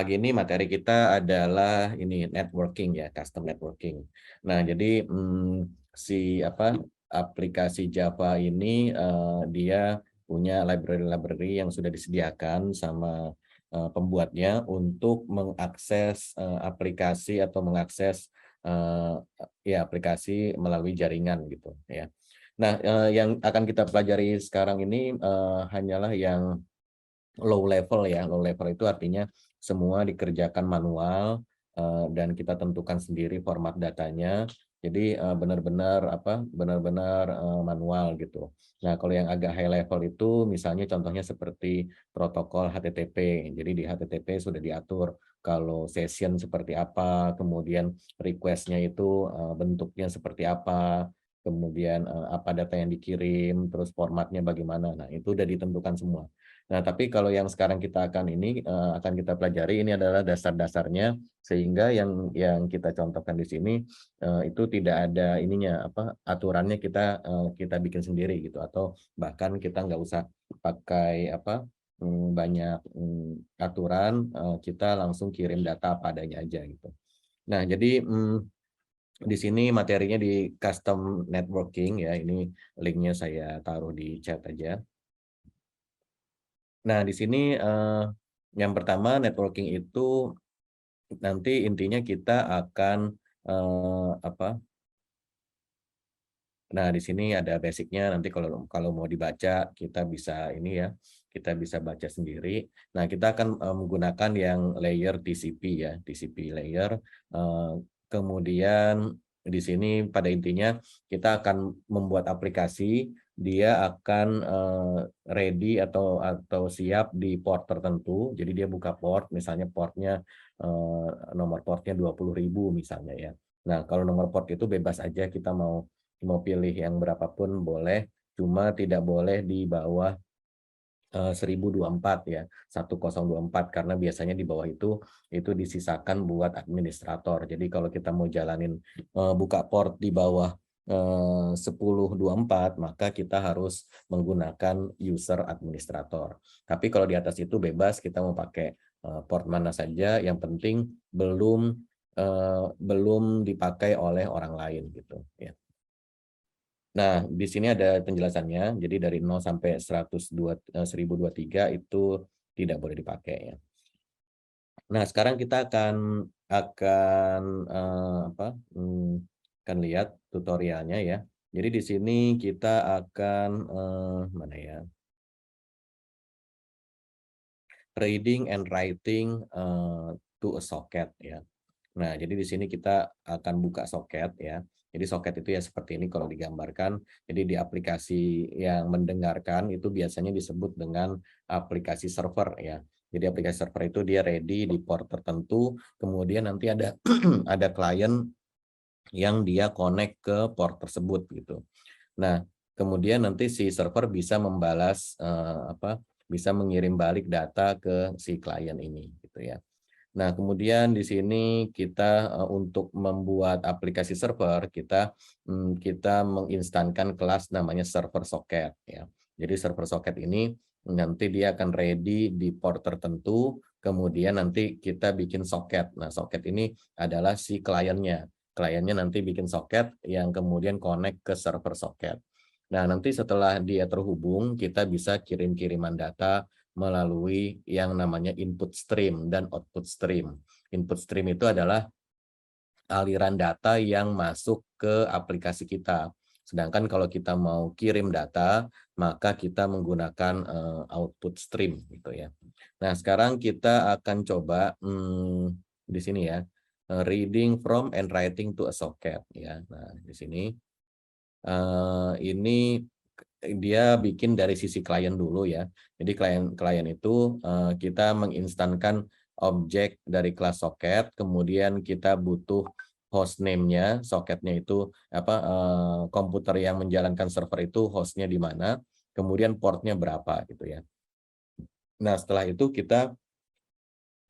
pagi ini materi kita adalah ini networking ya, custom networking. Nah, jadi aplikasi Java ini dia punya library-library yang sudah disediakan sama pembuatnya untuk mengakses aplikasi atau mengakses aplikasi melalui jaringan gitu ya. Nah, yang akan kita pelajari sekarang ini hanyalah yang low level ya. Low level itu artinya semua dikerjakan manual dan kita tentukan sendiri format datanya. Jadi benar-benar manual gitu. Nah, kalau yang agak high level itu misalnya contohnya seperti protokol HTTP. Jadi di HTTP sudah diatur kalau session seperti apa, kemudian request-nya itu bentuknya seperti apa, kemudian apa data yang dikirim, terus formatnya bagaimana. Nah, itu udah ditentukan semua. Nah, tapi kalau yang sekarang kita akan kita pelajari ini adalah dasar-dasarnya, sehingga yang kita contohkan di sini itu tidak ada aturannya, kita bikin sendiri gitu, atau bahkan kita nggak usah pakai banyak aturan, kita langsung kirim data apa adanya aja gitu. Nah, jadi di sini materinya di custom networking ya, ini linknya saya taruh di chat aja. Nah, di sini yang pertama networking itu nanti intinya kita akan eh, apa? Nah, di sini ada basicnya. Nanti kalau kalau mau dibaca kita bisa ini ya, kita bisa baca sendiri. Nah, kita akan menggunakan yang layer TCP ya, TCP layer. Eh, Kemudian di sini pada intinya kita akan membuat aplikasi, dia akan ready atau siap di port tertentu. Jadi dia buka port, misalnya portnya nomor portnya 20.000 misalnya ya. Nah, kalau nomor port itu bebas aja, kita mau pilih yang berapapun boleh, cuma tidak boleh di bawah 1024 ya, 1024, karena biasanya di bawah itu disisakan buat administrator. Jadi kalau kita mau jalanin buka port di bawah 1024, maka kita harus menggunakan user administrator. Tapi kalau di atas itu bebas, kita mau pakai port mana saja, yang penting belum dipakai oleh orang lain gitu ya. Nah, di sini ada penjelasannya. Jadi dari 0 sampai 1023 itu tidak boleh dipakai ya. Nah, sekarang kita akan akan lihat tutorialnya ya. Jadi di sini kita akan mana ya? Reading and writing to a socket ya. Nah, jadi di sini kita akan buka soket ya. Jadi soket itu ya seperti ini kalau digambarkan. Jadi di aplikasi yang mendengarkan itu biasanya disebut dengan aplikasi server ya. Jadi aplikasi server itu dia ready di port tertentu, kemudian nanti ada ada klien yang dia connect ke port tersebut gitu. Nah, kemudian nanti si server bisa membalas bisa mengirim balik data ke si klien ini gitu ya. Nah, kemudian di sini kita untuk membuat aplikasi server, kita menginstankan kelas namanya server socket ya. Jadi server socket ini nanti dia akan ready di port tertentu, kemudian nanti kita bikin socket. Nah, socket ini adalah si kliennya. Kliennya nanti bikin socket yang kemudian connect ke server socket. Nah, nanti setelah dia terhubung, kita bisa kirim-kiriman data melalui yang namanya input stream dan output stream. Input stream itu adalah aliran data yang masuk ke aplikasi kita. Sedangkan kalau kita mau kirim data, maka kita menggunakan output stream gitu ya. Nah, sekarang kita akan coba di sini ya, reading from and writing to a socket ya. Nah, di sini ini dia bikin dari sisi klien dulu ya. Jadi klien itu kita menginstankan objek dari kelas socket, kemudian kita butuh host name-nya, socketnya itu komputer yang menjalankan server itu hostnya di mana, kemudian portnya berapa gitu ya. Nah, setelah itu kita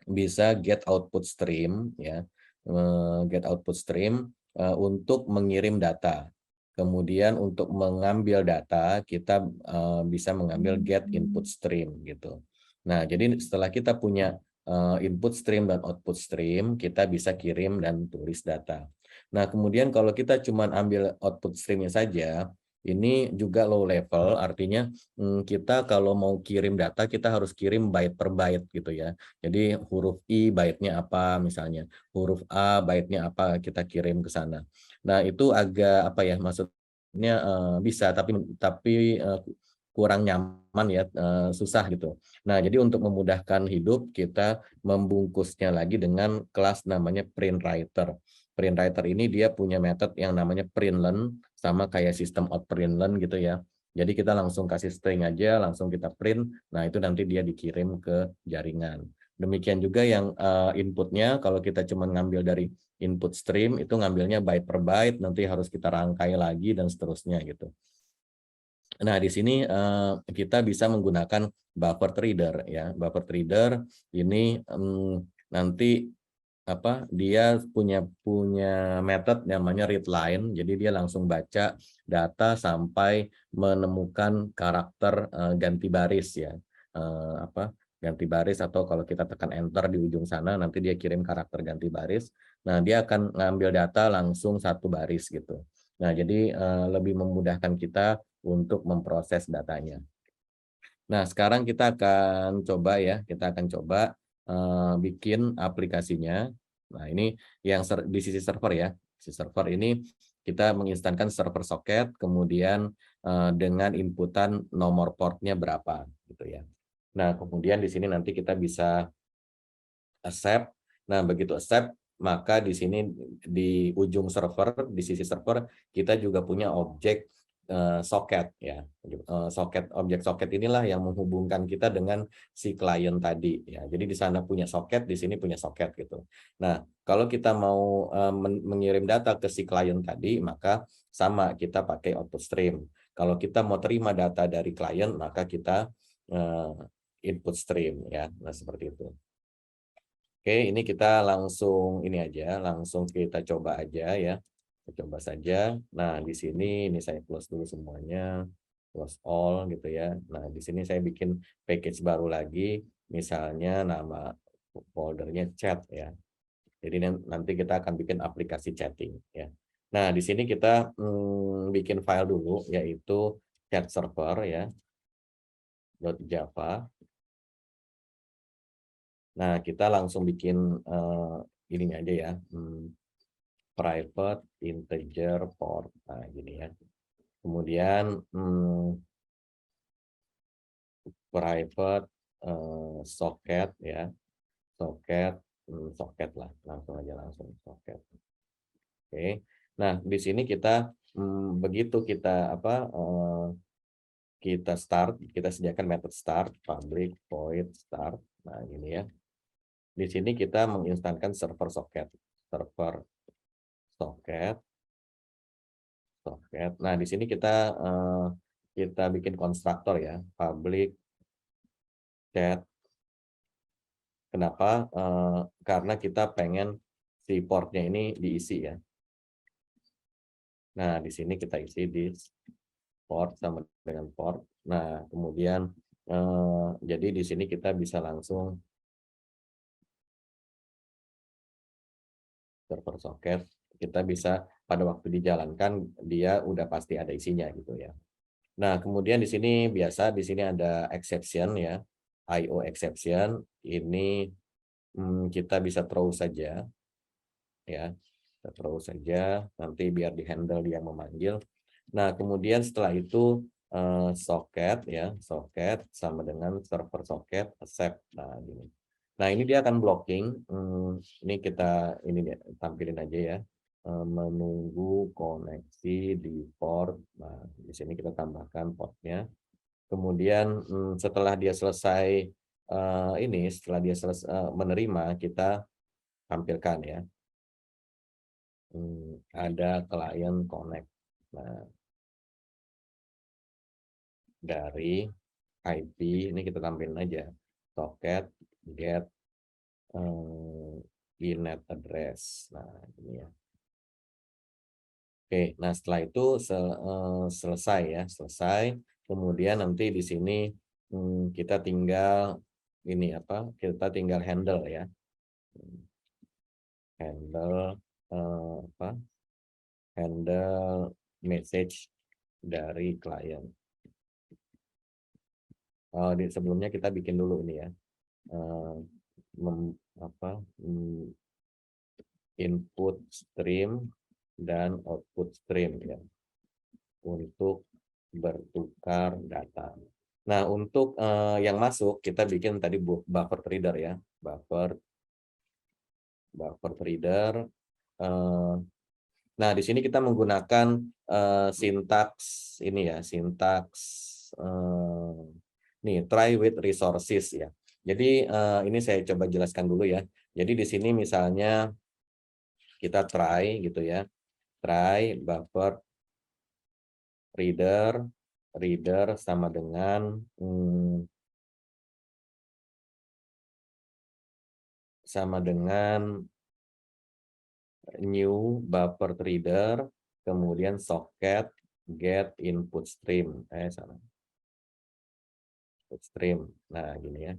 bisa get output stream ya, get output stream untuk mengirim data. Kemudian untuk mengambil data kita bisa mengambil get input stream gitu. Nah, jadi setelah kita punya input stream dan output stream, kita bisa kirim dan tulis data. Nah, kemudian kalau kita cuma ambil output stream-nya saja, ini juga low level, artinya kita kalau mau kirim data, kita harus kirim byte per byte gitu ya. Jadi huruf I byte-nya apa misalnya, huruf A byte-nya apa, kita kirim ke sana. Nah, itu agak apa ya, maksudnya bisa, tapi kurang nyaman ya, susah gitu. Nah, jadi untuk memudahkan hidup, kita membungkusnya lagi dengan kelas namanya print writer. Print writer ini dia punya metode yang namanya println, sama kayak sistem outprintln gitu ya. Jadi kita langsung kasih string aja, langsung kita print, nah itu nanti dia dikirim ke jaringan. Demikian juga yang inputnya, kalau kita cuma ngambil dari input stream, itu ngambilnya byte per byte, nanti harus kita rangkai lagi dan seterusnya gitu. Nah, di sini kita bisa menggunakan buffer reader ya. Buffer reader ini nanti apa dia punya metode namanya read line. Jadi dia langsung baca data sampai menemukan karakter ganti baris ya. Ganti baris, atau kalau kita tekan enter di ujung sana nanti dia kirim karakter ganti baris. Nah, dia akan ngambil data langsung satu baris gitu. Nah, jadi lebih memudahkan kita untuk memproses datanya. Nah, sekarang kita akan coba ya, kita akan coba bikin aplikasinya. Nah, ini yang di sisi server ya. Sisi server ini kita menginstalkan server socket, kemudian dengan inputan nomor portnya berapa gitu ya. Nah, kemudian di sini nanti kita bisa accept. Nah, begitu accept, maka di sini di ujung server, di sisi server, kita juga punya objek socket ya. Socket, objek socket inilah yang menghubungkan kita dengan si klien tadi ya. Jadi di sana punya socket, di sini punya socket gitu. Nah, kalau kita mau mengirim data ke si klien tadi, maka sama kita pakai auto stream. Kalau kita mau terima data dari klien, maka kita input stream ya. Nah, seperti itu. Oke, ini kita langsung ini aja, langsung kita coba aja ya. Kita coba saja. Nah, di sini ini saya close dulu semuanya, close all gitu ya. Nah, di sini saya bikin package baru lagi, misalnya nama foldernya chat ya. Jadi nanti kita akan bikin aplikasi chatting ya. Nah, di sini kita bikin file dulu, yaitu chat server ya, .java. Nah, kita langsung bikin ininya aja ya. Private integer port, nah gini ya. Kemudian private socket ya, socket socket lah, langsung aja langsung socket. Oke, nah di sini kita begitu kita kita start, kita sediakan method start, public void start. Nah gini ya, di sini kita menginstalkan server socket, server socket socket. Nah, di sini kita bikin konstruktor ya, public chat. Kenapa? Karena kita pengen si portnya ini diisi ya. Nah, di sini kita isi di port sama dengan port. Nah, kemudian jadi di sini kita bisa langsung server socket. Kita bisa pada waktu dijalankan dia udah pasti ada isinya gitu ya. Nah, kemudian di sini biasa di sini ada exception ya, IO exception. Ini kita bisa throw saja ya, kita throw saja nanti biar di handle dia memanggil. Nah, kemudian setelah itu socket ya, socket sama dengan server socket accept. Nah, gini. Nah, ini dia akan blocking. Ini kita ini dia, tampilin aja ya. Menunggu koneksi di port. Nah, di sini kita tambahkan portnya. Kemudian setelah dia selesai setelah dia selesai menerima, kita tampilkan ya. Ada klien connect. Nah, dari IP ini kita tampilin aja socket get inet address. Nah, ini ya. Oke, nah setelah itu selesai ya, selesai. Kemudian nanti di sini kita tinggal ini apa, kita tinggal handle ya. Handle apa? Handle message dari klien. Sebelumnya kita bikin dulu ini ya. eh, apa, input stream dan output stream ya, untuk bertukar data. Nah, untuk yang masuk kita bikin tadi buffer reader ya, buffer reader. eh, nah, di sini kita menggunakan sintaks ini ya, sintaks nih try with resources ya. Jadi ini saya coba jelaskan dulu ya. Jadi di sini misalnya kita try gitu ya, try buffer reader sama dengan new buffer reader, kemudian socket get input stream. Salah. Input stream. Nah, gini ya.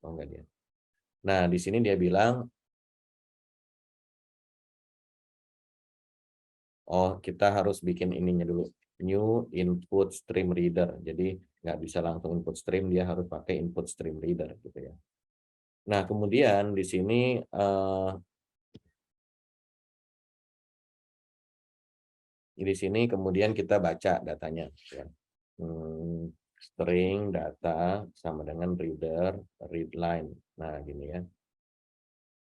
Oh, enggak dia. Nah, di sini dia bilang, oh, kita harus bikin ininya dulu. New input stream reader. Jadi, nggak bisa langsung input stream, dia harus pakai input stream reader gitu ya. Nah, kemudian di sini kemudian kita baca datanya ya. String data sama dengan reader read line. Nah, gini ya.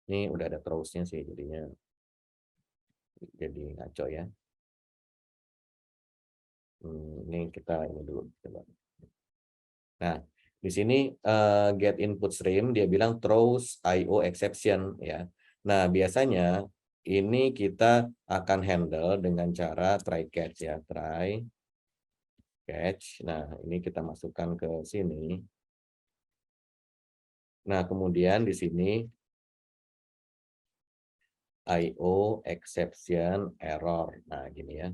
Ini udah ada terusnya sih, jadinya jadi ngaco ya. Ini kita ini dulu coba. Nah, di sini get input stream dia bilang throws IO exception ya. Nah, biasanya ini kita akan handle dengan cara try catch ya, try catch. Nah, ini kita masukkan ke sini. Nah, kemudian di sini IO exception error. Nah, gini ya.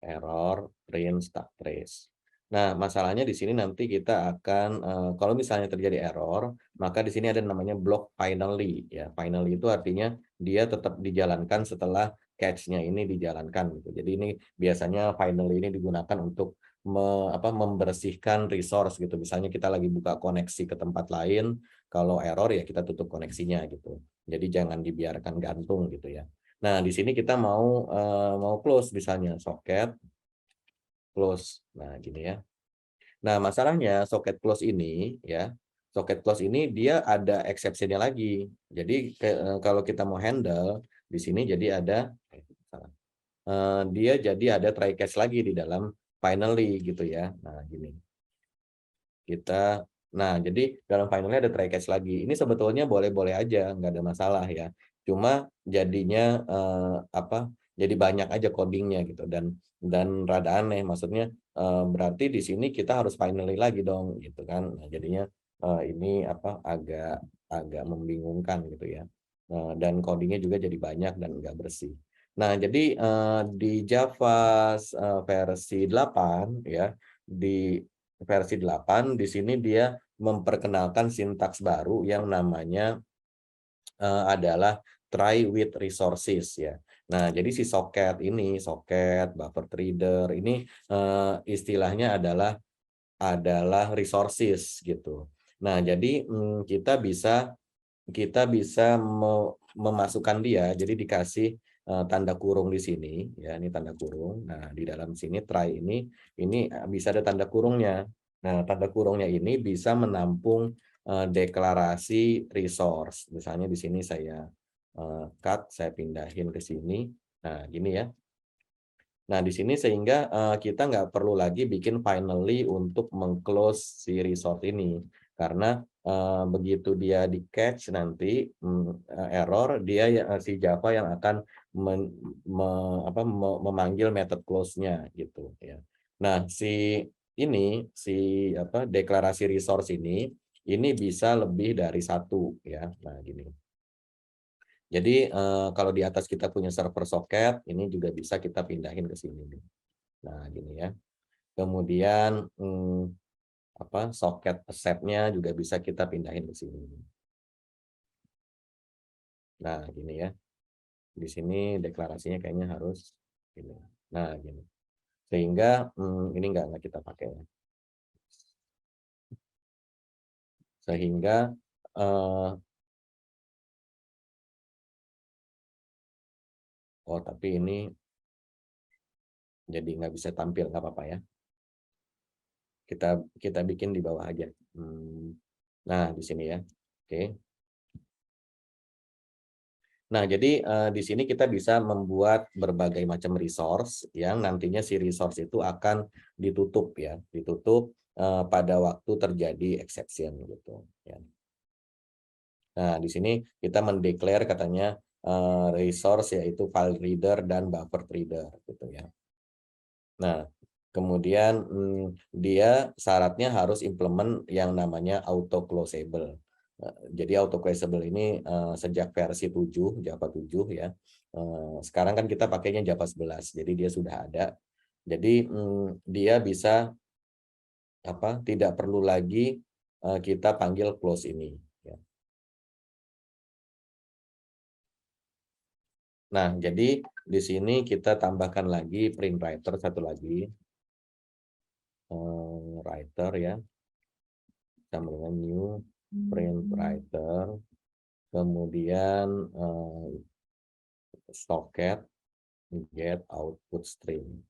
Error print stack trace. Nah, masalahnya di sini nanti kita akan kalau misalnya terjadi error, maka di sini ada namanya block finally ya. Finally itu artinya dia tetap dijalankan setelah catch-nya ini dijalankan gitu. Jadi ini biasanya finally ini digunakan untuk membersihkan resource gitu. Misalnya kita lagi buka koneksi ke tempat lain, kalau error ya kita tutup koneksinya gitu. Jadi jangan dibiarkan gantung gitu ya. Nah, di sini kita mau close misalnya socket close. Nah, gini ya. Nah, masalahnya socket close ini ya, socket close ini dia ada exception-nya lagi. Jadi kalau kita mau handle di sini jadi ada dia jadi ada try catch lagi di dalam finally gitu ya. Nah, gini. Jadi dalam finalnya ada try catch lagi. Ini sebetulnya boleh-boleh aja, nggak ada masalah ya. Cuma jadinya jadi banyak aja codingnya gitu dan rada aneh. Maksudnya berarti di sini kita harus finally lagi dong gitu kan. Nah, jadinya ini agak agak membingungkan gitu ya. Dan codingnya juga jadi banyak dan nggak bersih. Nah, jadi di Java versi 8 ya, di versi 8 di sini dia memperkenalkan sintaks baru yang namanya adalah try with resources ya. Nah, jadi si socket ini, socket, buffer reader ini istilahnya adalah resources gitu. Nah, jadi kita bisa memasukkan dia, jadi dikasih tanda kurung di sini, ya ini tanda kurung. Nah, di dalam sini try ini bisa ada tanda kurungnya. Nah, tanda kurungnya ini bisa menampung deklarasi resource. Misalnya di sini saya cut, saya pindahin ke sini. Nah, gini ya. Nah, di sini sehingga kita nggak perlu lagi bikin finally untuk meng-close si resource ini. Karena begitu dia di-catch nanti error, dia si Java yang akan memanggil method close-nya gitu ya. Nah, deklarasi resource ini bisa lebih dari satu ya. Nah, gini. Jadi kalau di atas kita punya server socket, ini juga bisa kita pindahin ke sini. Nah, gini ya. Kemudian soket setnya juga bisa kita pindahin ke sini. Nah, gini ya. Di sini deklarasinya kayaknya harus ini. Nah, gini. Sehingga ini nggak kita pakai ya. Sehingga eh, oh tapi ini jadi nggak bisa tampil, nggak apa-apa ya. Kita kita bikin di bawah aja. Nah, di sini ya. Oke. Nah, jadi di sini kita bisa membuat berbagai macam resource yang nantinya si resource itu akan ditutup ya, ditutup pada waktu terjadi exception gitu ya. Nah, di sini kita mendeklar katanya resource yaitu file reader dan buffer reader gitu ya. Nah, kemudian dia syaratnya harus implement yang namanya auto closable. Jadi auto closable ini sejak versi 7 Java 7 ya. Sekarang kan kita pakainya Java 11. Jadi dia sudah ada. Jadi dia bisa tidak perlu lagi kita panggil close ini ya. Nah, jadi di sini kita tambahkan lagi print writer satu lagi, writer ya, sama dengan new print writer, kemudian socket get output stream.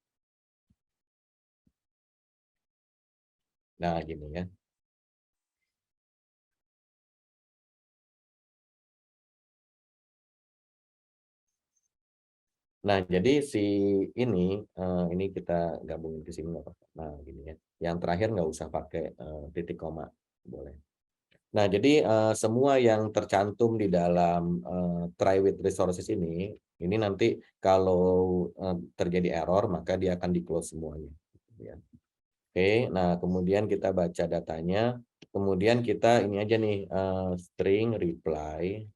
Nah, gini ya. Nah, jadi si ini kita gabungin ke sini nggak apa-apa. Nah, gini ya. Yang terakhir nggak usah pakai titik koma, boleh. Nah, jadi semua yang tercantum di dalam try with resources ini nanti kalau terjadi error maka dia akan di-close semuanya. Ya. Oke, nah kemudian kita baca datanya, kemudian kita ini aja nih string reply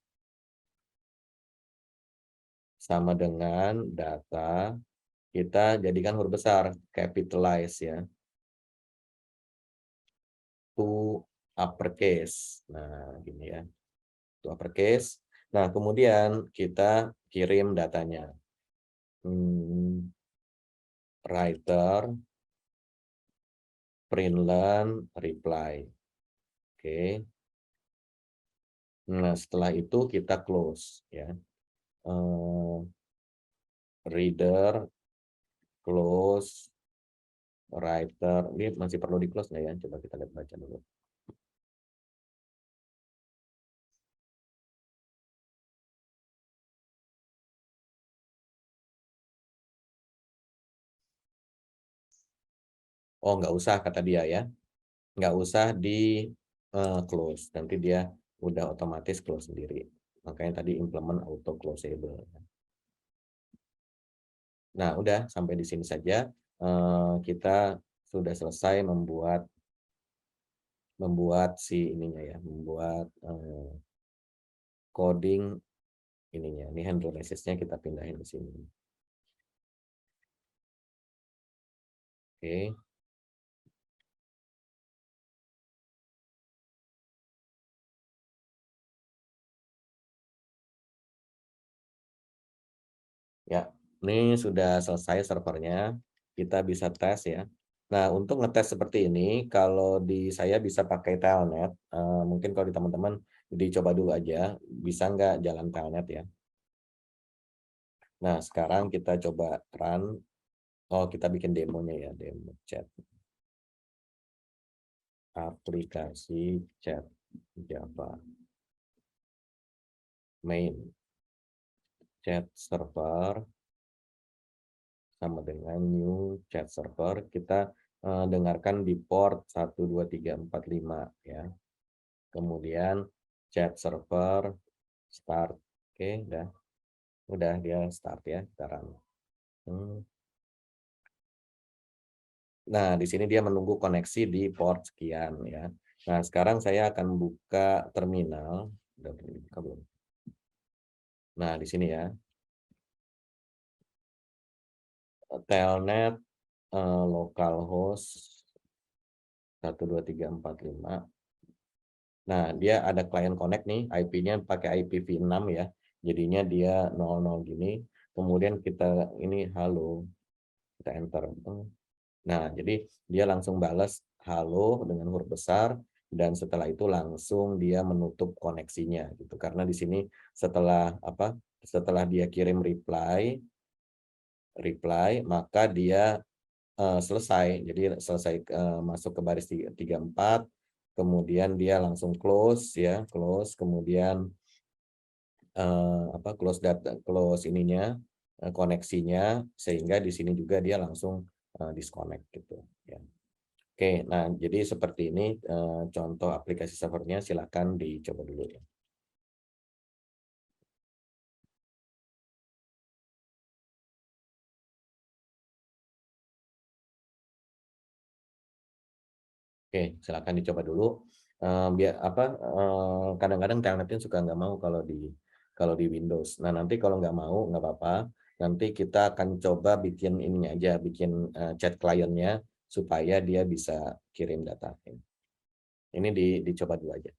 sama dengan data kita jadikan huruf besar, capitalize ya, to uppercase. Nah, gini ya, to uppercase. Nah, kemudian kita kirim datanya. Writer, println, reply. Oke. Nah, setelah itu kita close ya. Reader, close, writer. Ini masih perlu di close nggak ya? Coba kita lihat baca dulu. Oh, nggak usah kata dia ya. Nggak usah di close. Nanti dia udah otomatis close sendiri. Makanya tadi implement auto closable. Nah, udah sampai di sini saja. Kita sudah selesai membuat si ininya ya, membuat coding ininya. Ini handle message-nya kita pindahin ke sini. Oke. Ya, ini sudah selesai servernya. Kita bisa tes ya. Nah, untuk ngetes seperti ini, kalau di saya bisa pakai Telnet. Mungkin kalau di teman-teman dicoba dulu aja, bisa nggak jalan Telnet ya. Nah, sekarang kita coba run. Oh, kita bikin demonya ya, demo chat. Aplikasi chat Java. Main. Chat server sama dengan new chat server. Kita dengarkan di port 12345 ya. Kemudian chat server start. Oke, udah dia start ya, kita run. Nah, di sini dia menunggu koneksi di port sekian ya. Nah, sekarang saya akan buka terminal. Udah buka belum? Nah, di sini ya. Telnet localhost 12345. Nah, dia ada client connect nih, IP-nya pakai IPv6 ya. Jadinya dia 00 gini. Kemudian kita ini halo, kita enter. Nah, jadi dia langsung balas halo dengan huruf besar dan setelah itu langsung dia menutup koneksinya gitu. Karena di sini setelah apa? Setelah dia kirim reply maka dia selesai. Jadi selesai masuk ke baris 34, kemudian dia langsung close ya, close, kemudian close data, close ininya, koneksinya, sehingga di sini juga dia langsung disconnect gitu ya. Oke, nah jadi seperti ini contoh aplikasi servernya, silakan dicoba dulu ya. Oke, silakan dicoba dulu. Biar apa, kadang-kadang telnetnya suka nggak mau kalau di Windows. Nah, nanti kalau nggak mau, nggak apa-apa. Nanti kita akan coba bikin ininya aja, bikin chat kliennya supaya dia bisa kirim data. Ini dicoba dulu aja.